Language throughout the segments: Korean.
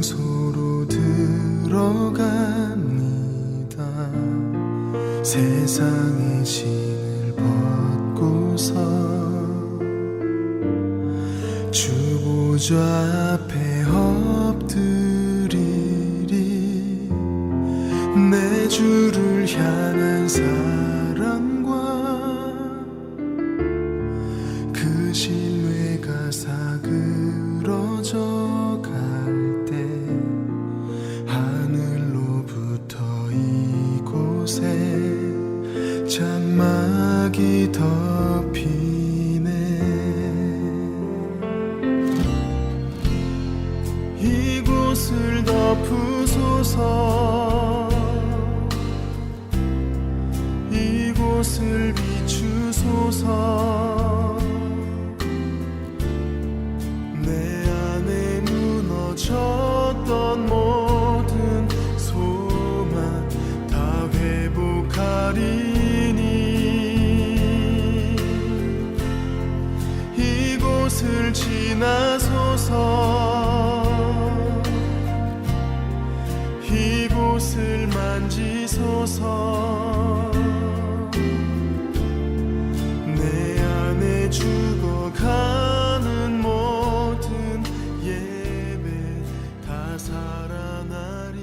장소로 들어갑니다. 세상의 신을 벗고서 주 보좌 앞에 엎드리리. 내 주를 향한 사랑과 그 신뢰가 사그러져 갈 때 하늘로부터 이곳에 장막이 덮이네. 이곳을 덮으소서. 이곳을 비추소서. 내 안에 무너졌던 모든 소망 다 회복하리니. 이곳을 지나소서. 이곳을 만지소서. 내 안에 죽어가는 모든 예배 다 살아나리라.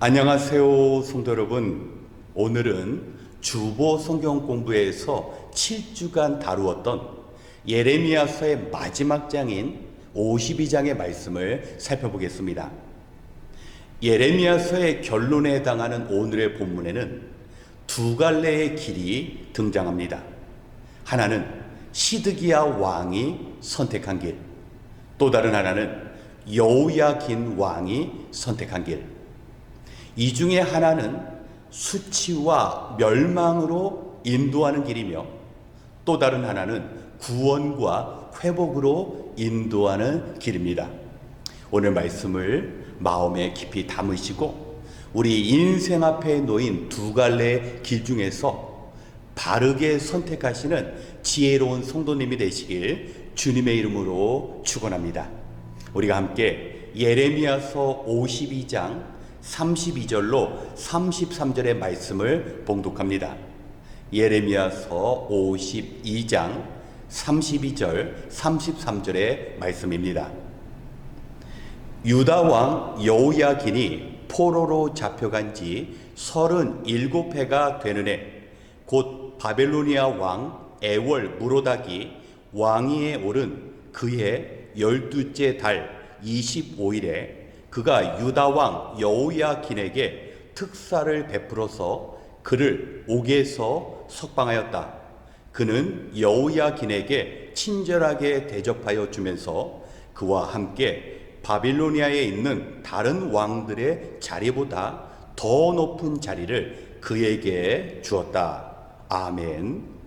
안녕하세요, 성도 여러분. 오늘은 주보 성경 공부에서 7주간 다루었던 예레미야서의 마지막 장인 52장의 말씀을 살펴보겠습니다. 예레미야서의 결론에 해당하는 오늘의 본문에는 두 갈래의 길이 등장합니다. 하나는 시드기야 왕이 선택한 길, 또 다른 하나는 여호야긴 왕이 선택한 길. 이 중에 하나는 수치와 멸망으로 인도하는 길이며, 또 다른 하나는 구원과 회복으로 인도하는 길입니다. 오늘 말씀을 마음에 깊이 담으시고 우리 인생 앞에 놓인 두 갈래의 길 중에서 바르게 선택하시는 지혜로운 성도님이 되시길 주님의 이름으로 축원합니다. 우리가 함께 예레미야서 52장 32절로 33절의 말씀을 봉독합니다. 예레미야서 52장 32절 33절의 말씀입니다. 유다 왕 여호야긴이 포로로 잡혀간 지 37해가 되는 해, 곧 바벨로니아 왕 에월 무로닥이 왕위에 오른 그해 12째 달 25일에 그가 유다 왕 여호야긴에게 특사를 베풀어서 그를 옥에서 석방하였다. 그는 여호야긴에게 친절하게 대접하여 주면서 그와 함께 바빌로니아에 있는 다른 왕들의 자리보다 더 높은 자리를 그에게 주었다. 아멘.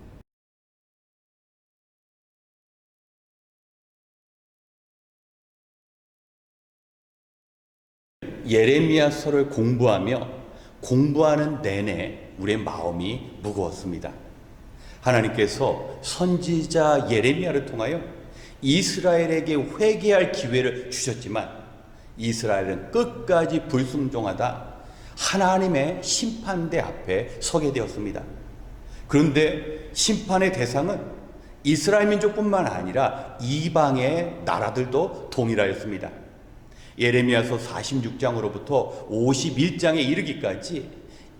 예레미야서를 공부하는 내내 우리의 마음이 무거웠습니다. 하나님께서 선지자 예레미야를 통하여 이스라엘에게 회개할 기회를 주셨지만 이스라엘은 끝까지 불순종하다 하나님의 심판대 앞에 서게 되었습니다. 그런데 심판의 대상은 이스라엘 민족뿐만 아니라 이방의 나라들도 동일하였습니다. 예레미야서 46장으로부터 51장에 이르기까지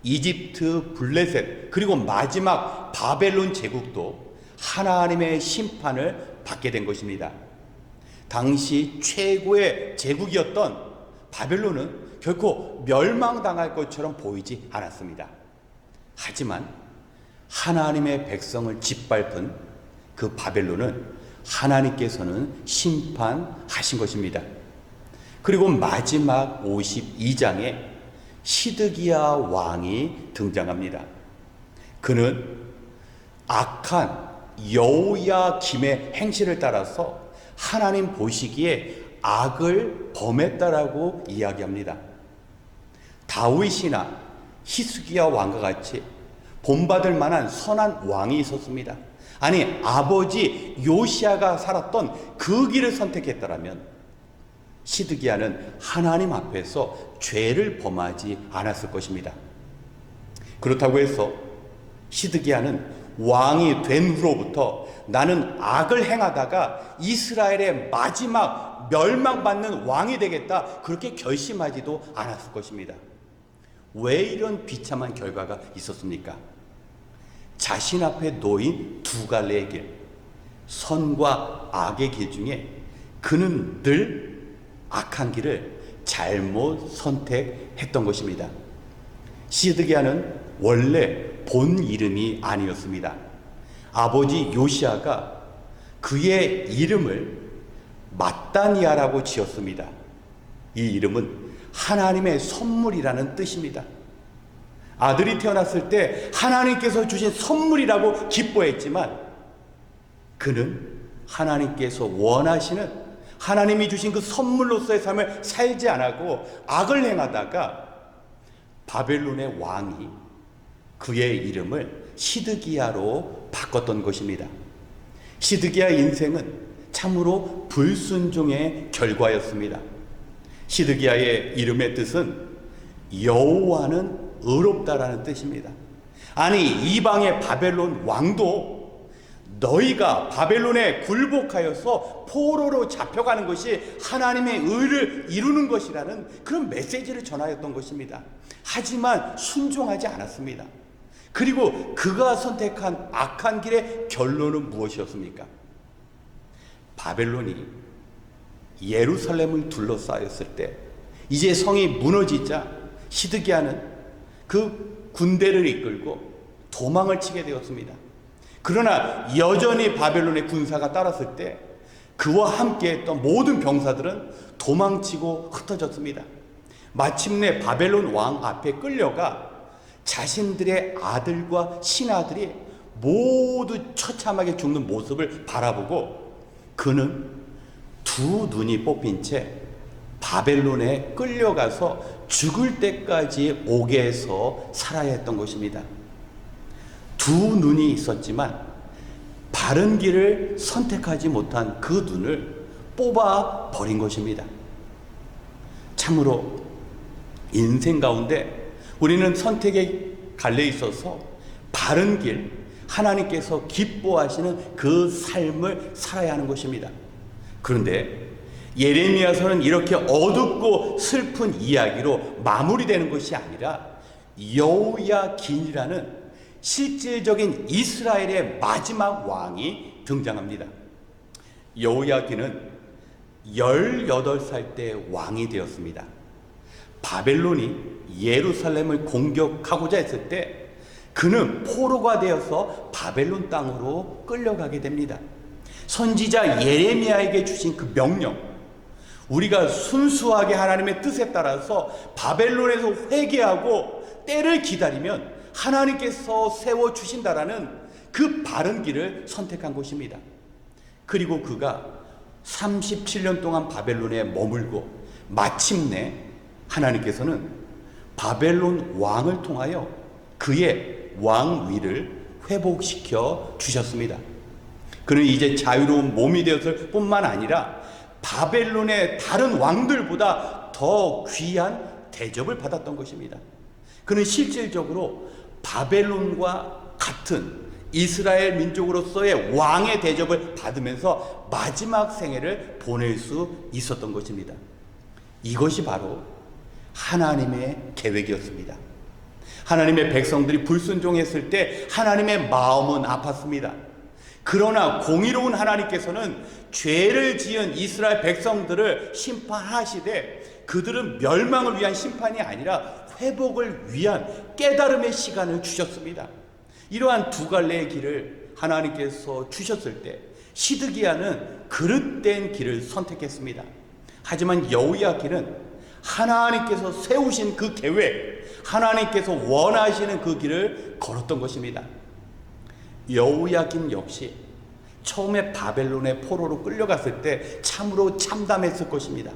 이집트, 블레셋, 그리고 마지막 바벨론 제국도 하나님의 심판을 받게 된 것입니다. 당시 최고의 제국이었던 바벨론은 결코 멸망당할 것처럼 보이지 않았습니다. 하지만 하나님의 백성을 짓밟은 그 바벨론은 하나님께서는 심판하신 것입니다. 그리고 마지막 52장에 시드기야 왕이 등장합니다. 그는 악한 여호야김의 행실을 따라서 하나님 보시기에 악을 범했다라고 이야기합니다. 다윗이나 히스기야 왕과 같이 본받을 만한 선한 왕이 있었습니다. 아니, 아버지 요시야가 살았던 그 길을 선택했더라면 시드기야는 하나님 앞에서 죄를 범하지 않았을 것입니다. 그렇다고 해서 시드기야는 왕이 된 후로부터 나는 악을 행하다가 이스라엘의 마지막 멸망받는 왕이 되겠다, 그렇게 결심하지도 않았을 것입니다. 왜 이런 비참한 결과가 있었습니까? 자신 앞에 놓인 두 갈래의 길, 선과 악의 길 중에 그는 늘 악한 길을 잘못 선택했던 것입니다. 시드기야는 원래 본 이름이 아니었습니다. 아버지 요시야가 그의 이름을 마따니아라고 지었습니다. 이 이름은 하나님의 선물이라는 뜻입니다. 아들이 태어났을 때 하나님께서 주신 선물이라고 기뻐했지만 그는 하나님께서 원하시는 하나님이 주신 그 선물로서의 삶을 살지 않고 악을 행하다가 바벨론의 왕이 그의 이름을 시드기야로 바꿨던 것입니다. 시드기야의 인생은 참으로 불순종의 결과였습니다. 시드기야의 이름의 뜻은 여호와는 의롭다라는 뜻입니다. 아니, 이방의 바벨론 왕도 너희가 바벨론에 굴복하여서 포로로 잡혀가는 것이 하나님의 의를 이루는 것이라는 그런 메시지를 전하였던 것입니다. 하지만 순종하지 않았습니다. 그리고 그가 선택한 악한 길의 결론은 무엇이었습니까? 바벨론이 예루살렘을 둘러싸였을 때 이제 성이 무너지자 시드기야는 그 군대를 이끌고 도망을 치게 되었습니다. 그러나 여전히 바벨론의 군사가 따랐을 때 그와 함께했던 모든 병사들은 도망치고 흩어졌습니다. 마침내 바벨론 왕 앞에 끌려가 자신들의 아들과 신하들이 모두 처참하게 죽는 모습을 바라보고 그는 두 눈이 뽑힌 채 바벨론에 끌려가서 죽을 때까지 옥에서 살아야 했던 것입니다. 두 눈이 있었지만 바른 길을 선택하지 못한 그 눈을 뽑아 버린 것입니다. 참으로 인생 가운데 우리는 선택의 갈래에 있어서 바른 길, 하나님께서 기뻐하시는 그 삶을 살아야 하는 것입니다. 그런데 예레미야서는 이렇게 어둡고 슬픈 이야기로 마무리되는 것이 아니라 여호야긴이라는 실질적인 이스라엘의 마지막 왕이 등장합니다. 여호야긴은 18살 때 왕이 되었습니다. 바벨론이 예루살렘을 공격하고자 했을 때 그는 포로가 되어서 바벨론 땅으로 끌려가게 됩니다. 선지자 예레미야에게 주신 그 명령, 우리가 순수하게 하나님의 뜻에 따라서 바벨론에서 회개하고 때를 기다리면 하나님께서 세워주신다라는 그 바른 길을 선택한 것입니다. 그리고 그가 37년 동안 바벨론에 머물고 마침내 하나님께서는 바벨론 왕을 통하여 그의 왕위를 회복시켜 주셨습니다. 그는 이제 자유로운 몸이 되었을 뿐만 아니라 바벨론의 다른 왕들보다 더 귀한 대접을 받았던 것입니다. 그는 실질적으로 바벨론과 같은 이스라엘 민족으로서의 왕의 대접을 받으면서 마지막 생애를 보낼 수 있었던 것입니다. 이것이 바로 하나님의 계획이었습니다. 하나님의 백성들이 불순종했을 때 하나님의 마음은 아팠습니다. 그러나 공의로운 하나님께서는 죄를 지은 이스라엘 백성들을 심판하시되 그들은 멸망을 위한 심판이 아니라 회복을 위한 깨달음의 시간을 주셨습니다. 이러한 두 갈래의 길을 하나님께서 주셨을 때 시드기야는 그릇된 길을 선택했습니다. 하지만 여호야긴은 하나님께서 세우신 그 계획, 하나님께서 원하시는 그 길을 걸었던 것입니다. 여호야긴 역시 처음에 바벨론의 포로로 끌려갔을 때 참으로 참담했을 것입니다.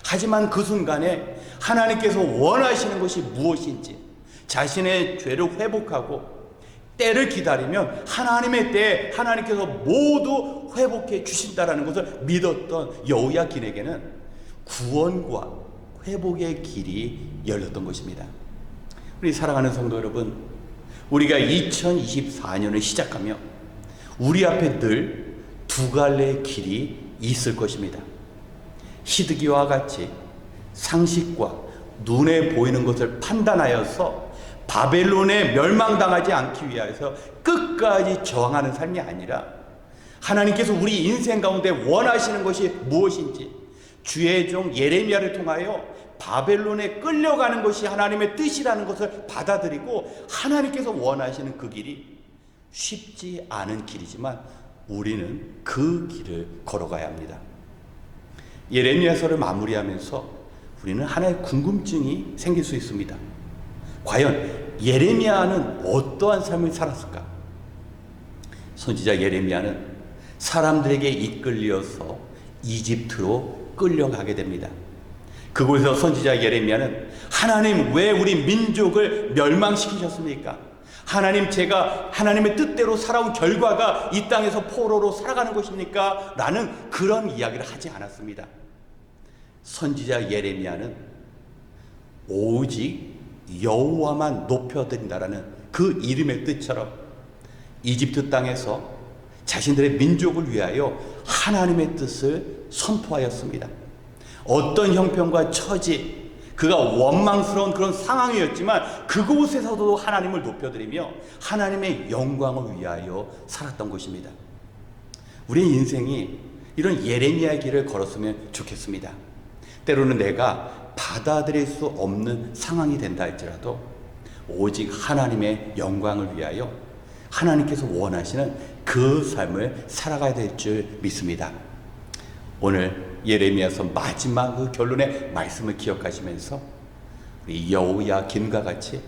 하지만 그 순간에 하나님께서 원하시는 것이 무엇인지 자신의 죄를 회복하고 때를 기다리면 하나님의 때에 하나님께서 모두 회복해 주신다라는 것을 믿었던 여호야긴에게는 구원과 회복의 길이 열렸던 것입니다. 우리 사랑하는 성도 여러분, 우리가 2024년을 시작하며 우리 앞에 늘 두 갈래의 길이 있을 것입니다. 시드기와 같이 상식과 눈에 보이는 것을 판단하여서 바벨론에 멸망당하지 않기 위해서 끝까지 저항하는 삶이 아니라 하나님께서 우리 인생 가운데 원하시는 것이 무엇인지 주의 종 예레미야를 통하여 바벨론에 끌려가는 것이 하나님의 뜻이라는 것을 받아들이고 하나님께서 원하시는 그 길이 쉽지 않은 길이지만 우리는 그 길을 걸어가야 합니다. 예레미야서를 마무리하면서 우리는 하나의 궁금증이 생길 수 있습니다. 과연 예레미야는 어떠한 삶을 살았을까? 선지자 예레미야는 사람들에게 이끌려서 이집트로 끌려가게 됩니다. 그곳에서 선지자 예레미야는 하나님 왜 우리 민족을 멸망시키셨습니까? 하나님 제가 하나님의 뜻대로 살아온 결과가 이 땅에서 포로로 살아가는 것입니까? 라는 그런 이야기를 하지 않았습니다. 선지자 예레미야는 오직 여호와만 높여드린다라는 그 이름의 뜻처럼 이집트 땅에서 자신들의 민족을 위하여 하나님의 뜻을 선포하였습니다. 어떤 형편과 처지, 그가 원망스러운 그런 상황이었지만 그곳에서도 하나님을 높여드리며 하나님의 영광을 위하여 살았던 것입니다. 우리의 인생이 이런 예레미야의 길을 걸었으면 좋겠습니다. 때로는 내가 받아들일 수 없는 상황이 된다 할지라도 오직 하나님의 영광을 위하여 하나님께서 원하시는 그 삶을 살아가야 될 줄 믿습니다. 오늘 예레미야서 마지막 그 결론의 말씀을 기억하시면서 우리 여호야김과 같이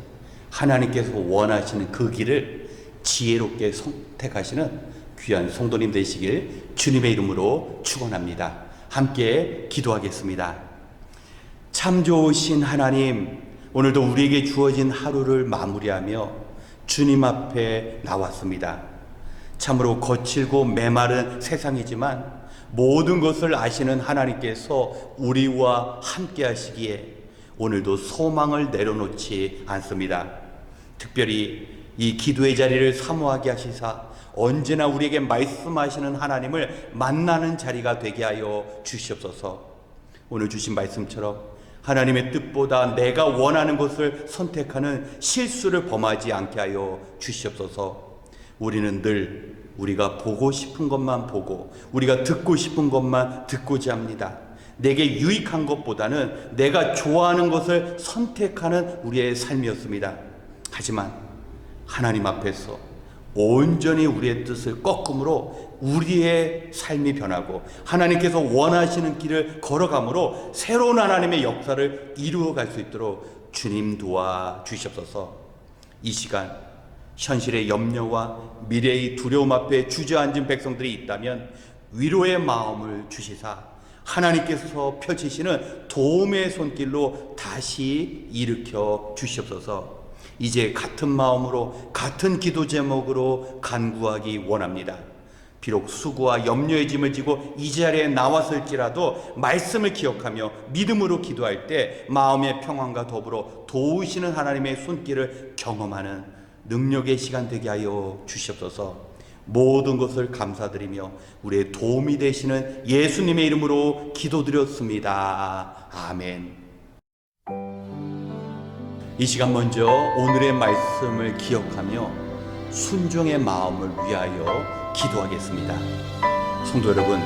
하나님께서 원하시는 그 길을 지혜롭게 선택하시는 귀한 성도님 되시길 주님의 이름으로 축원합니다. 함께 기도하겠습니다. 참 좋으신 하나님, 오늘도 우리에게 주어진 하루를 마무리하며 주님 앞에 나왔습니다. 참으로 거칠고 메마른 세상이지만 모든 것을 아시는 하나님께서 우리와 함께 하시기에 오늘도 소망을 내려놓지 않습니다. 특별히 이 기도의 자리를 사모하게 하시사 언제나 우리에게 말씀하시는 하나님을 만나는 자리가 되게 하여 주시옵소서. 오늘 주신 말씀처럼 하나님의 뜻보다 내가 원하는 것을 선택하는 실수를 범하지 않게 하여 주시옵소서. 우리는 늘 우리가 보고 싶은 것만 보고 우리가 듣고 싶은 것만 듣고자 합니다. 내게 유익한 것보다는 내가 좋아하는 것을 선택하는 우리의 삶이었습니다. 하지만 하나님 앞에서 온전히 우리의 뜻을 꺾음으로 우리의 삶이 변하고 하나님께서 원하시는 길을 걸어감으로 새로운 하나님의 역사를 이루어갈 수 있도록 주님 도와 주시옵소서. 이 시간 현실의 염려와 미래의 두려움 앞에 주저앉은 백성들이 있다면 위로의 마음을 주시사 하나님께서 펼치시는 도움의 손길로 다시 일으켜 주시옵소서. 이제 같은 마음으로 같은 기도 제목으로 간구하기 원합니다. 비록 수고와 염려의 짐을 지고 이 자리에 나왔을지라도 말씀을 기억하며 믿음으로 기도할 때 마음의 평안과 더불어 도우시는 하나님의 손길을 경험하는 능력의 시간 되게 하여 주시옵소서. 모든 것을 감사드리며 우리의 도움이 되시는 예수님의 이름으로 기도드렸습니다. 아멘. 이 시간 먼저 오늘의 말씀을 기억하며 순종의 마음을 위하여 기도하겠습니다. 성도 여러분,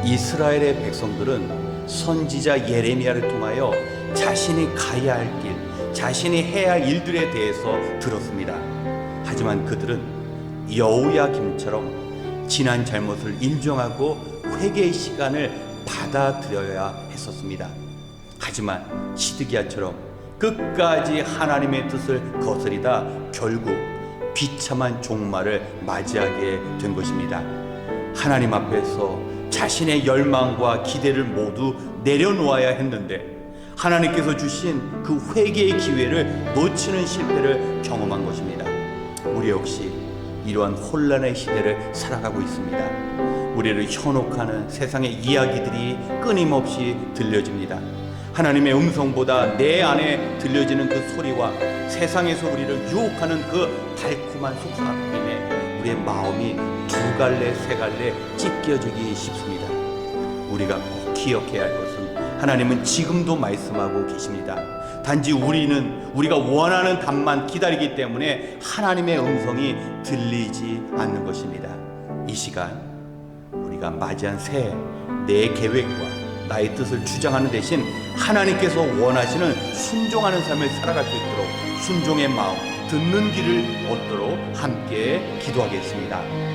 이스라엘의 백성들은 선지자 예레미야를 통하여 자신이 가야 할 길, 자신이 해야 할 일들에 대해서 들었습니다. 하지만 그들은 여호야김처럼 지난 잘못을 인정하고 회개의 시간을 받아들여야 했었습니다. 하지만 시드기야처럼 끝까지 하나님의 뜻을 거스리다 결국 비참한 종말을 맞이하게 된 것입니다. 하나님 앞에서 자신의 열망과 기대를 모두 내려놓아야 했는데 하나님께서 주신 그 회개의 기회를 놓치는 실패를 경험한 것입니다. 우리 역시 이러한 혼란의 시대를 살아가고 있습니다. 우리를 현혹하는 세상의 이야기들이 끊임없이 들려집니다. 하나님의 음성보다 내 안에 들려지는 그 소리와 세상에서 우리를 유혹하는 그 달콤한 속삭임에 우리의 마음이 두 갈래 세 갈래 찢겨지기 쉽습니다. 우리가 꼭 기억해야 할 것은 하나님은 지금도 말씀하고 계십니다. 단지 우리는 우리가 원하는 답만 기다리기 때문에 하나님의 음성이 들리지 않는 것입니다. 이 시간 우리가 맞이한 새해 내 계획과 나의 뜻을 주장하는 대신 하나님께서 원하시는 순종하는 삶을 살아갈 수 있도록 순종의 마음, 듣는 길을 얻도록 함께 기도하겠습니다.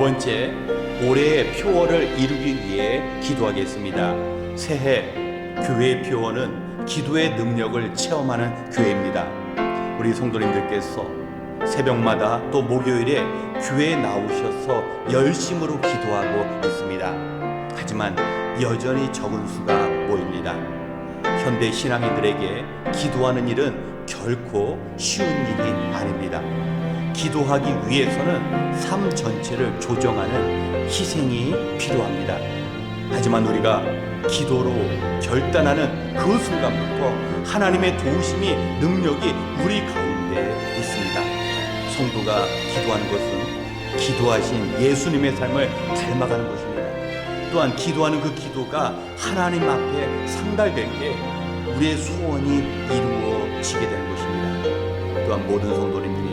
번째, 올해의 표어를 이루기 위해 기도하겠습니다. 새해 교회의 표어는 기도의 능력을 체험하는 교회입니다. 우리 성도님들께서 새벽마다 또 목요일에 교회에 나오셔서 열심으로 기도하고 있습니다. 하지만 여전히 적은 수가 모입니다. 현대 신앙인들에게 기도하는 일은 결코 쉬운 일이 아닙니다. 기도하기 위해서는 삶 전체를 조정하는 희생이 필요합니다. 하지만 우리가 기도로 결단하는 그 순간부터 하나님의 도우심이, 능력이 우리 가운데 있습니다. 성도가 기도하는 것은 기도하신 예수님의 삶을 닮아가는 것입니다. 또한 기도하는 그 기도가 하나님 앞에 상달될 때 우리의 소원이 이루어지게 되는 것입니다. 또한 모든 성도님들이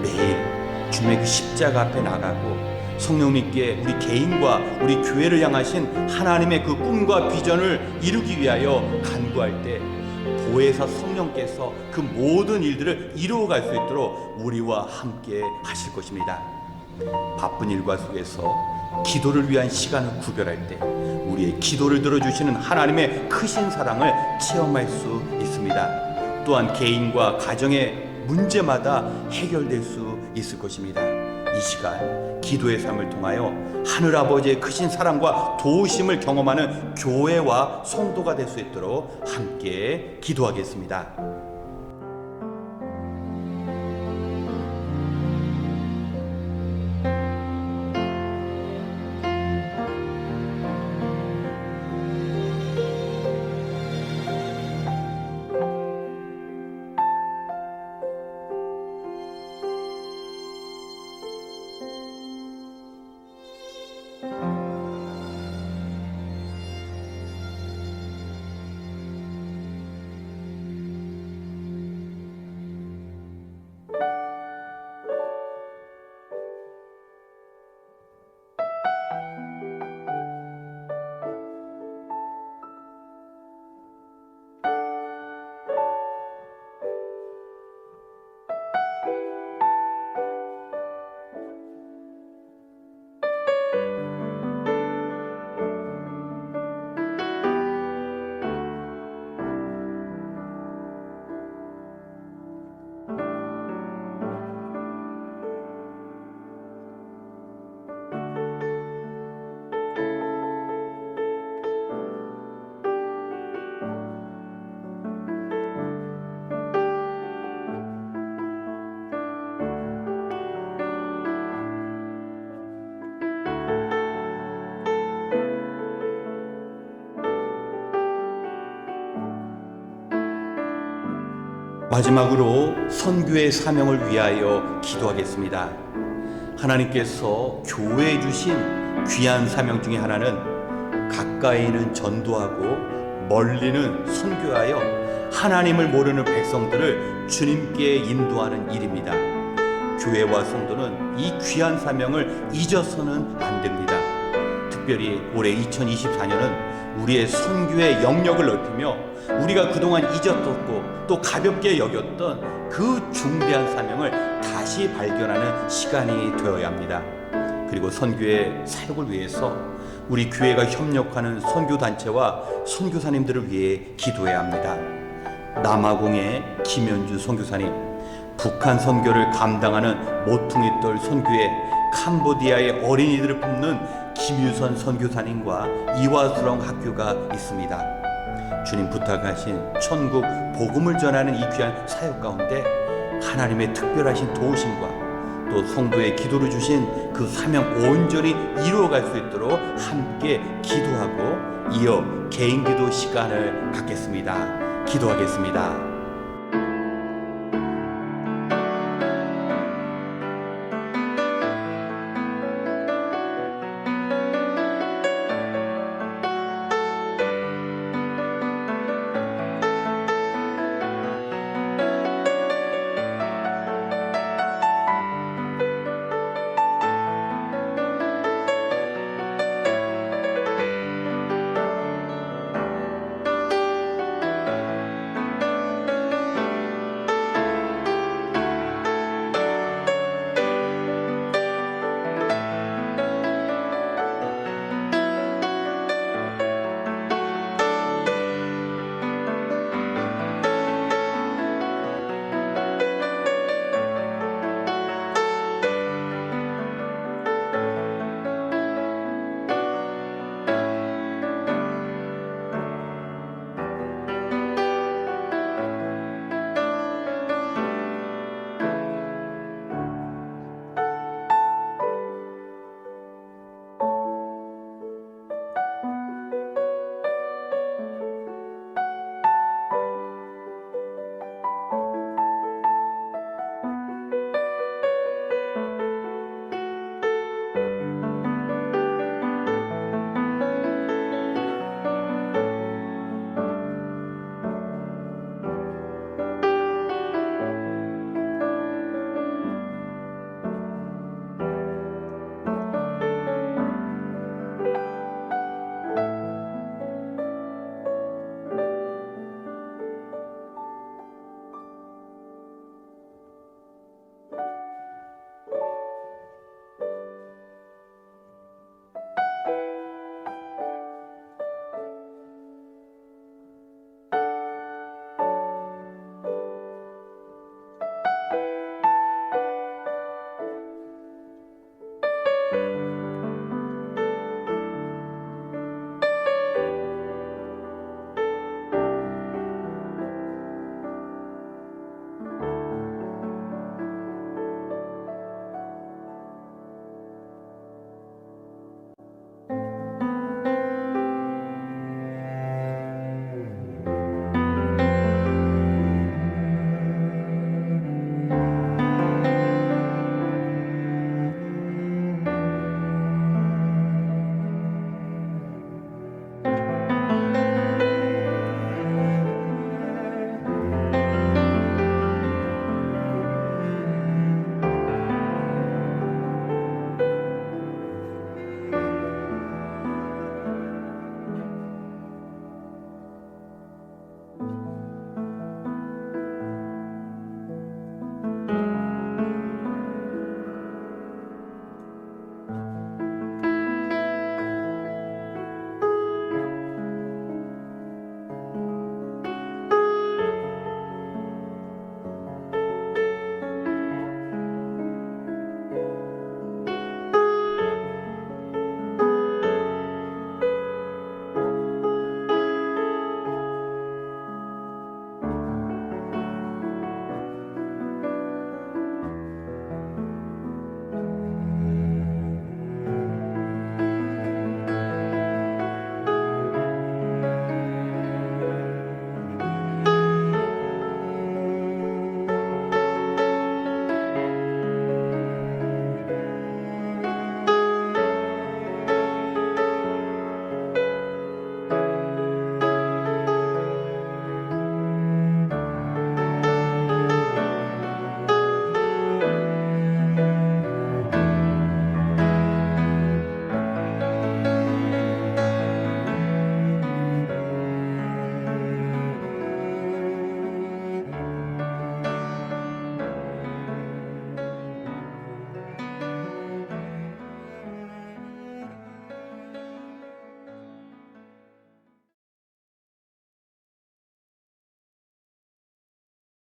매일 주님의 그 십자가 앞에 나가고 성령님께 우리 개인과 우리 교회를 향하신 하나님의 그 꿈과 비전을 이루기 위하여 간구할 때 보혜사 성령께서 그 모든 일들을 이루어갈 수 있도록 우리와 함께 하실 것입니다. 바쁜 일과 속에서 기도를 위한 시간을 구별할 때 우리의 기도를 들어주시는 하나님의 크신 사랑을 체험할 수 있습니다. 또한 개인과 가정의 문제마다 해결될 수 있을 것입니다. 이 시간 기도의 삶을 통하여 하늘아버지의 크신 사랑과 도우심을 경험하는 교회와 성도가 될 수 있도록 함께 기도하겠습니다. 마지막으로 선교의 사명을 위하여 기도하겠습니다. 하나님께서 교회에 주신 귀한 사명 중에 하나는 가까이는 전도하고 멀리는 선교하여 하나님을 모르는 백성들을 주님께 인도하는 일입니다. 교회와 성도는 이 귀한 사명을 잊어서는 안 됩니다. 특별히 올해 2024년은 우리의 선교의 영역을 넓히며 우리가 그동안 잊었었고 또 가볍게 여겼던 그 중대한 사명을 다시 발견하는 시간이 되어야 합니다. 그리고 선교의 사역을 위해서 우리 교회가 협력하는 선교단체와 선교사님들을 위해 기도해야 합니다. 남아공의 김현주 선교사님, 북한 선교를 감당하는 모퉁이돌 선교회, 캄보디아의 어린이들을 품는 김유선 선교사님과 이화수렁 학교가 있습니다. 주님 부탁하신 천국 복음을 전하는 이 귀한 사역 가운데 하나님의 특별하신 도우심과 또 성도의 기도를 주신 그 사명 온전히 이루어갈 수 있도록 함께 기도하고 이어 개인기도 시간을 갖겠습니다. 기도하겠습니다.